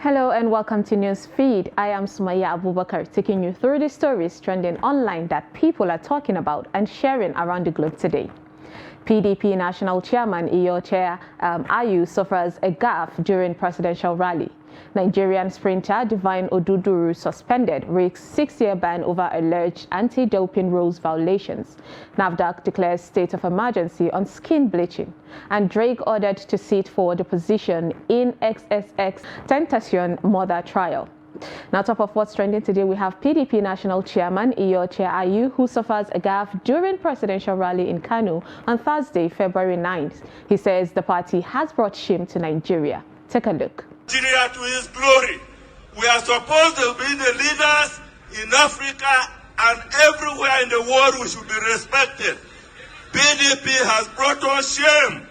Hello and welcome to Newsfeed. I am Sumaya Abubakar, taking you through the stories trending online that people are talking about and sharing around the globe today. PDP National Chairman Iyorchia Ayu suffers a gaffe during presidential rally. Nigerian sprinter Divine Oduduru suspended, risks 6-year ban over alleged anti-doping rules violations. NAFDAC declares state of emergency on skin bleaching. And Drake ordered to sit for the position in XXX Tentacion murder trial. Now, top of what's trending today, we have PDP National Chairman Iyorchia Ayu, who suffers a gaffe during presidential rally in Kano on Thursday, February 9th. He says the party has brought shame to Nigeria. Take a look. Nigeria to his glory. We are supposed to be the leaders in Africa and everywhere in the world. We should be respected. PDP has brought us shame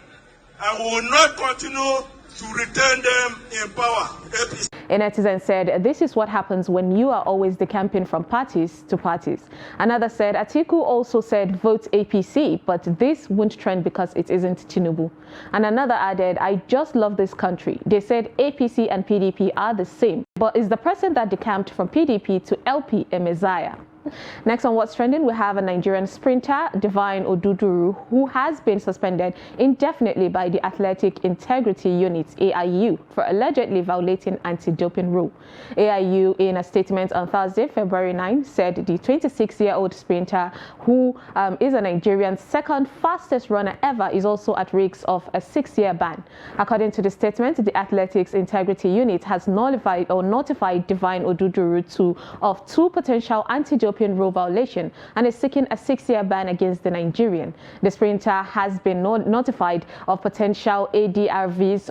and we will not continue to return them in power. A netizen said, "This is what happens when you are always decamping from parties to parties." Another said, "Atiku also said vote APC, but this won't trend because it isn't Tinubu." And another added, "I just love this country. They said APC and PDP are the same, but is the person that decamped from PDP to LP a messiah?" Next on what's trending, we have a Nigerian sprinter, Divine Oduduru, who has been suspended indefinitely by the Athletic Integrity Unit, AIU, for allegedly violating anti-doping rule. AIU, in a statement on Thursday, February 9, said the 26-year-old sprinter, who is a Nigerian's second fastest runner ever, is also at risk of a 6-year ban. According to the statement, the Athletics Integrity Unit has notified Divine Oduduru of two potential anti-doping rule violation and is seeking a 6-year ban against the Nigerian. The sprinter has been notified of potential ADRVs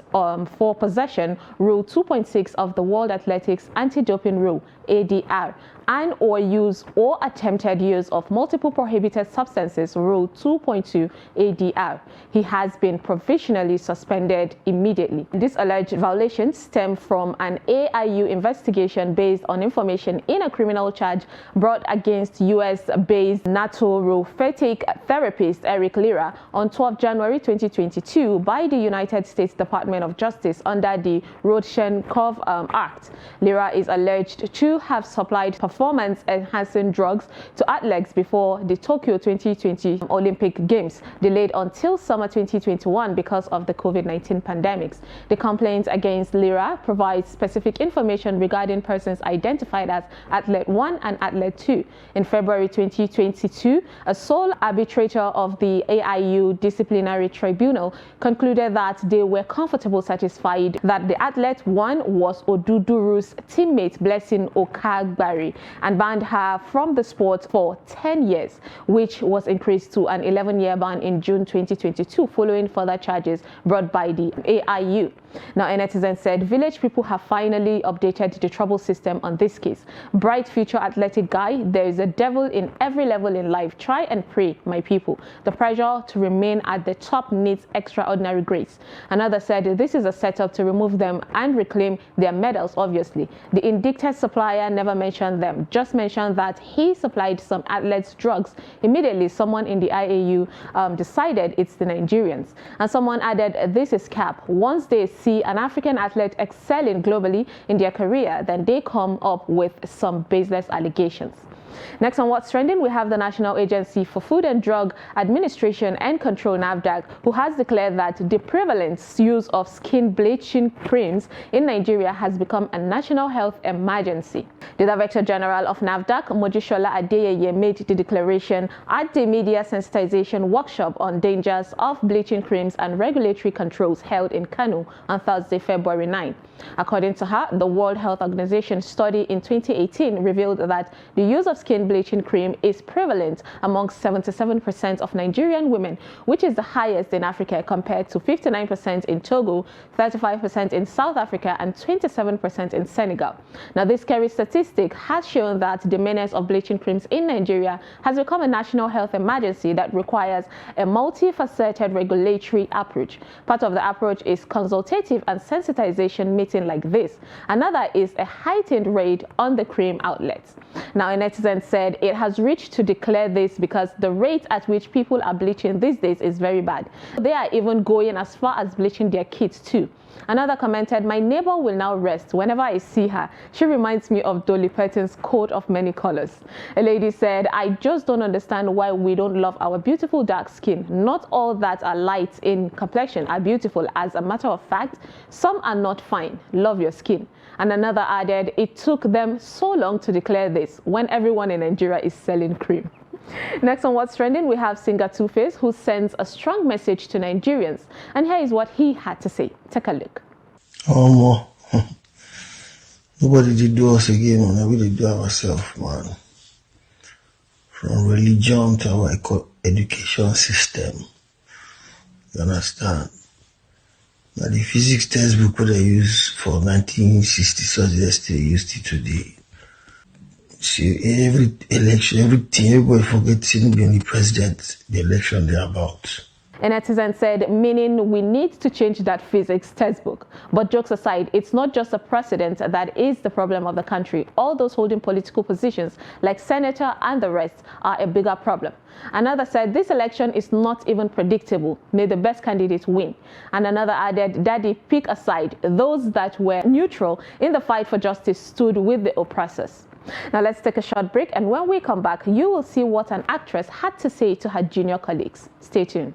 for possession, Rule 2.6 of the World Athletics Anti-Doping Rule, ADR, and or use or attempted use of multiple prohibited substances, Rule 2.2 ADR. He has been provisionally suspended immediately. This alleged violation stemmed from an AIU investigation based on information in a criminal charge brought against US-based naturopathic therapist Eric Lira on 12 January 2022 by the United States Department of Justice under the Rodchenkov Act. Lira is alleged to have supplied performance-enhancing drugs to athletes before the Tokyo 2020 Olympic Games, delayed until summer 2021 because of the COVID-19 pandemics. The complaint against Lira provides specific information regarding persons identified as Athlete 1 and Athlete 2. In February 2022, a sole arbitrator of the AIU Disciplinary Tribunal concluded that they were satisfied that the Athlete 1 was Oduduru's teammate Blessing Okagbari and banned her from the sport for 10 years, which was increased to an 11-year ban in June 2022 following further charges brought by the AIU. Now, a netizen said, "Village people have finally updated the trouble system on this case. Bright future athletic guy, there is a devil in every level in life. Try and pray, my people. The pressure to remain at the top needs extraordinary grace." Another said, "This is a setup to remove them and reclaim their medals, obviously. The indicted supplier never mentioned them, just mentioned that he supplied some athletes drugs. Immediately, someone in the IAU decided it's the Nigerians." And someone added, "This is cap. Once they see an African athlete excelling globally in their career, then they come up with some baseless allegations." Next on what's trending, we have the National Agency for Food and Drug Administration and Control, NAFDAC, who has declared that the prevalent use of skin bleaching creams in Nigeria has become a national health emergency. The Director General of NAFDAC, Mojishola Adeyeye, made the declaration at the media sensitization workshop on dangers of bleaching creams and regulatory controls held in Kano on Thursday, February 9. According to her, the World Health Organization study in 2018 revealed that the use of skin bleaching cream is prevalent among 77% of Nigerian women, which is the highest in Africa compared to 59% in Togo, 35% in South Africa, and 27% in Senegal. Now, this scary statistic has shown that the menace of bleaching creams in Nigeria has become a national health emergency that requires a multifaceted regulatory approach. Part of the approach is consultative and sensitization meeting like this. Another is a heightened raid on the cream outlets. Now, a netizen Netizen said it has reached to declare this because the rate at which people are bleaching these days is very bad. They are even going as far as bleaching their kids too. Another commented, my neighbor will now rest whenever I see her. She reminds me of Dolly Parton's coat of many colors. A lady said, I just don't understand why we don't love our beautiful dark skin. Not all that are light in complexion are beautiful. As a matter of fact, some are not fine. Love your skin. And another added, it took them so long to declare this when everyone in Nigeria is selling cream. Next on What's Trending, we have singer Two-Face, who sends a strong message to Nigerians. And here is what he had to say. Take a look. Nobody did do us again, man. We did do ourselves, man. From religion to our education system. You understand? Now the physics textbook that they use for 1960, so they still used it today. See, every election, everything, everybody forgets to be the president, the election they're about. A netizen said, meaning we need to change that physics textbook. But jokes aside, it's not just a precedent that is the problem of the country. All those holding political positions, like senator and the rest, are a bigger problem. Another said, this election is not even predictable. May the best candidate win. And another added, Daddy, pick a side. Those that were neutral in the fight for justice stood with the oppressors. Now let's take a short break, and when we come back, you will see what an actress had to say to her junior colleagues. Stay tuned.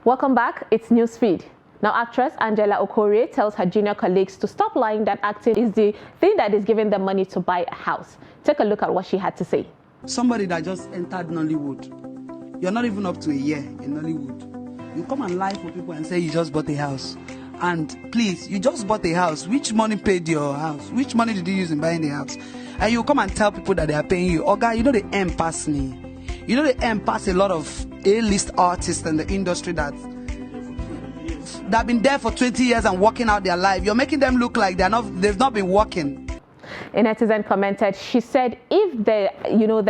Welcome back. It's Newsfeed. Now, actress Angela Okorie tells her junior colleagues to stop lying that acting is the thing that is giving them money to buy a house. Take a look at what she had to say. Somebody that just entered Nollywood, you're not even up to a year in Nollywood. You come and lie for people and say you just bought a house. And please, you just bought a house. Which money paid your house? Which money did you use in buying the house? And you come and tell people that they are paying you. Oh, guy, you know the M pass me. You know the M pass a lot of A-list artists in the industry that have been there for 20 years and working out their life. You're making them look like they've not been working. A netizen commented, she said, if there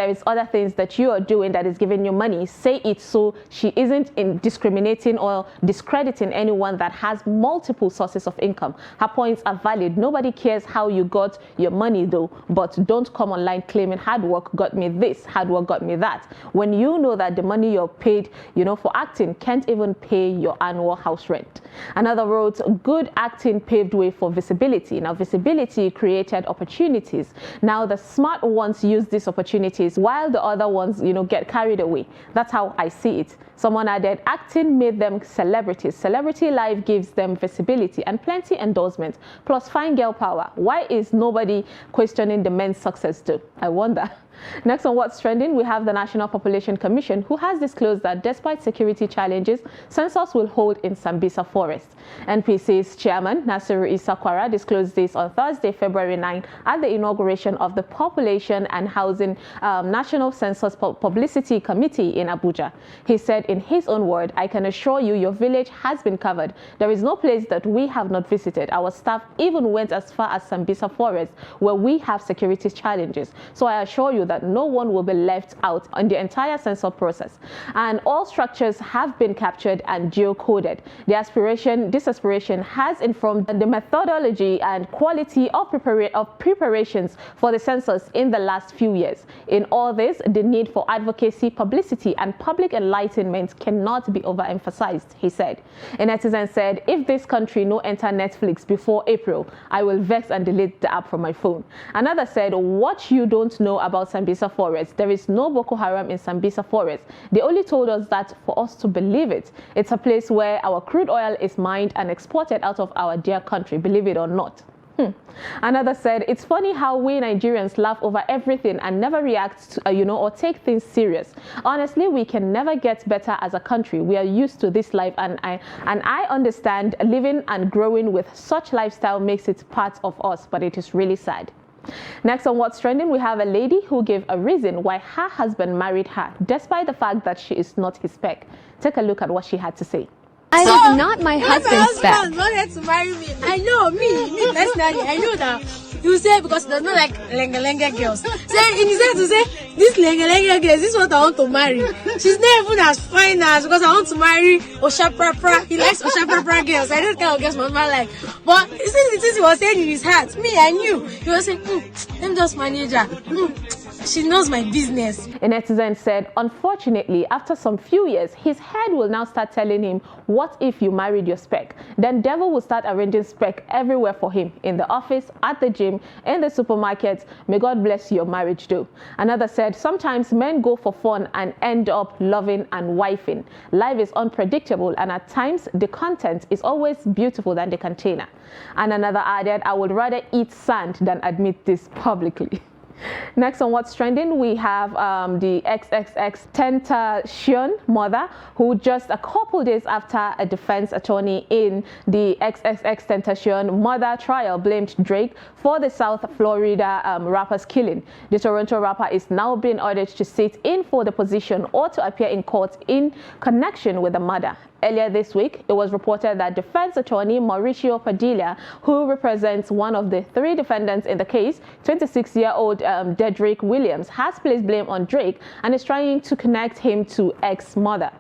is other things that you are doing that is giving you money, say it so she isn't discriminating or discrediting anyone that has multiple sources of income. Her points are valid. Nobody cares how you got your money though, but don't come online claiming hard work got me this, hard work got me that, when you know that the money you're paid, for acting can't even pay your annual house rent. Another wrote, good acting paved way for visibility. Now, visibility created opportunities. Now the smart ones use these opportunities while the other ones, get carried away. That's how I see it. Someone added, acting made them celebrities. Celebrity life gives them visibility and plenty endorsement, plus fine girl power. Why is nobody questioning the men's success too? I wonder. Next on What's Trending, we have the National Population Commission, who has disclosed that despite security challenges, census will hold in Sambisa Forest. NPC's chairman, Nasiru Isakwara, disclosed this on Thursday, February 9, at the inauguration of the Population and Housing National Census Publicity Committee in Abuja. He said, in his own word, I can assure you your village has been covered. There is no place that we have not visited. Our staff even went as far as Sambisa Forest, where we have security challenges. So I assure you that no one will be left out on the entire census process. And all structures have been captured and geocoded. This aspiration has informed the methodology and quality of preparations for the census in the last few years. In all this, the need for advocacy, publicity, and public enlightenment cannot be overemphasized, he said. A netizen said, if this country no enter Netflix before April, I will vex and delete the app from my phone. Another said, what you don't know about Sambisa Forest, there is no Boko Haram in Sambisa Forest. They only told us that for us to believe it. It's a place where our crude oil is mined and exported out of our dear country, believe it or not. Another said, it's funny how we Nigerians laugh over everything and never react to, or take things serious. Honestly, we can never get better as a country. We are used to this life, and I understand living and growing with such lifestyle makes it part of us, but it is really sad. Next on What's Trending, we have a lady who gave a reason why her husband married her, despite the fact that she is not his spec. Take a look at what she had to say. I was not my husband's spec. husband wanted to marry me. I know, me personally, I know that he will say because he does not like lenga girls. So in his head to say, this lenga girl, this is what I want to marry. She's not even as fine as because I want to marry Oshapra. He likes Oshapra girls. I don't kind of girls my husband like. But you see the things he was saying in his heart, me, I knew. He was saying, let me just manage her. She knows my business. A netizen said, unfortunately, after some few years, his head will now start telling him, what if you married your spec? Then devil will start arranging spec everywhere for him, in the office, at the gym, in the supermarket. May God bless your marriage though. Another said, sometimes men go for fun and end up loving and wifing. Life is unpredictable and at times the content is always beautiful than the container. And another added, I would rather eat sand than admit this publicly. Next on What's Trending, we have the XXX Tentacion mother, who just a couple days after a defense attorney in the XXX Tentacion mother trial blamed Drake for the South Florida rapper's killing. The Toronto rapper is now being ordered to sit in for the position or to appear in court in connection with the murder. Earlier this week, it was reported that defense attorney Mauricio Padilla, who represents one of the 3 defendants in the case, 26-year-old Dedrick Williams, has placed blame on Drake and is trying to connect him to ex-mother.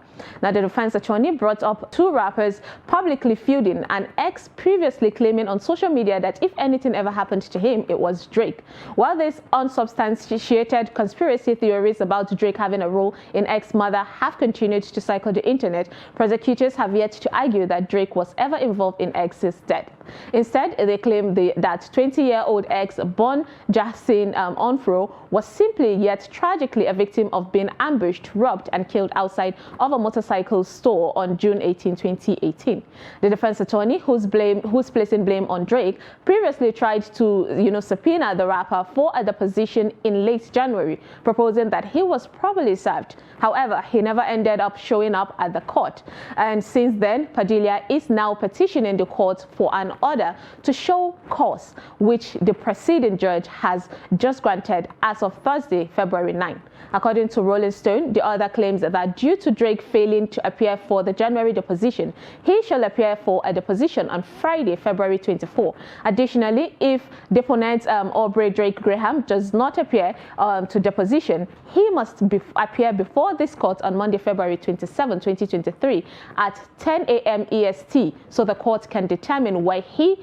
Now, the defense attorney brought up 2 rappers publicly feuding, and X previously claiming on social media that if anything ever happened to him, it was Drake. While these unsubstantiated conspiracy theories about Drake having a role in X's murder have continued to cycle the internet, prosecutors have yet to argue that Drake was ever involved in X's death. Instead, they claim that 20-year-old X, born Jasin Onfro, was simply yet tragically a victim of being ambushed, robbed, and killed outside of a motorcycle store on June 18, 2018. The defense attorney, who's placing blame on Drake, previously tried to, subpoena the rapper for a deposition in late January, proposing that he was probably served. However, he never ended up showing up at the court. And since then, Padilla is now petitioning the court for an order to show cause, which the preceding judge has just granted as of Thursday, February 9. According to Rolling Stone, the order claims that due to Drake failing to appear for the January deposition, he shall appear for a deposition on Friday, February 24. Additionally, if deponent Aubrey Drake Graham does not appear to deposition, he must appear before this court on Monday, February 27, 2023 at 10 a.m. EST, so the court can determine why he,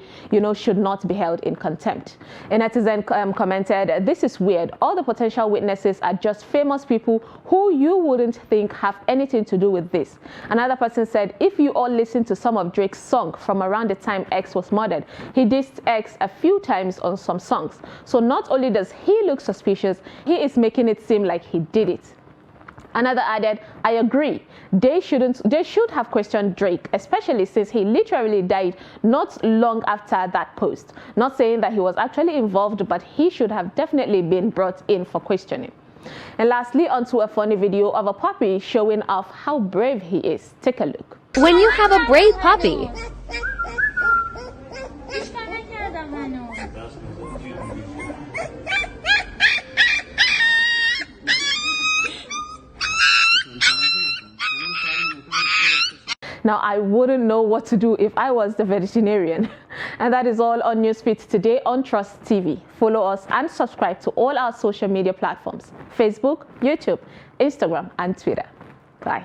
should not be held in contempt. A netizen commented, "This is weird. All the potential witnesses are just famous people who you wouldn't think have anything to do with this." Another person said, "If you all listen to some of Drake's songs from around the time X was murdered, he dissed X a few times on some songs. So not only does he look suspicious, he is making it seem like he did it." Another added, "I agree. They should have questioned Drake, especially since he literally died not long after that post. Not saying that he was actually involved, but he should have definitely been brought in for questioning." And lastly, onto a funny video of a puppy showing off how brave he is. Take a look. When you have a brave puppy, Now, I wouldn't know what to do if I was the veterinarian. And that is all on Newsfeed today on Trust TV. Follow us and subscribe to all our social media platforms: Facebook, YouTube, Instagram, and Twitter. Bye.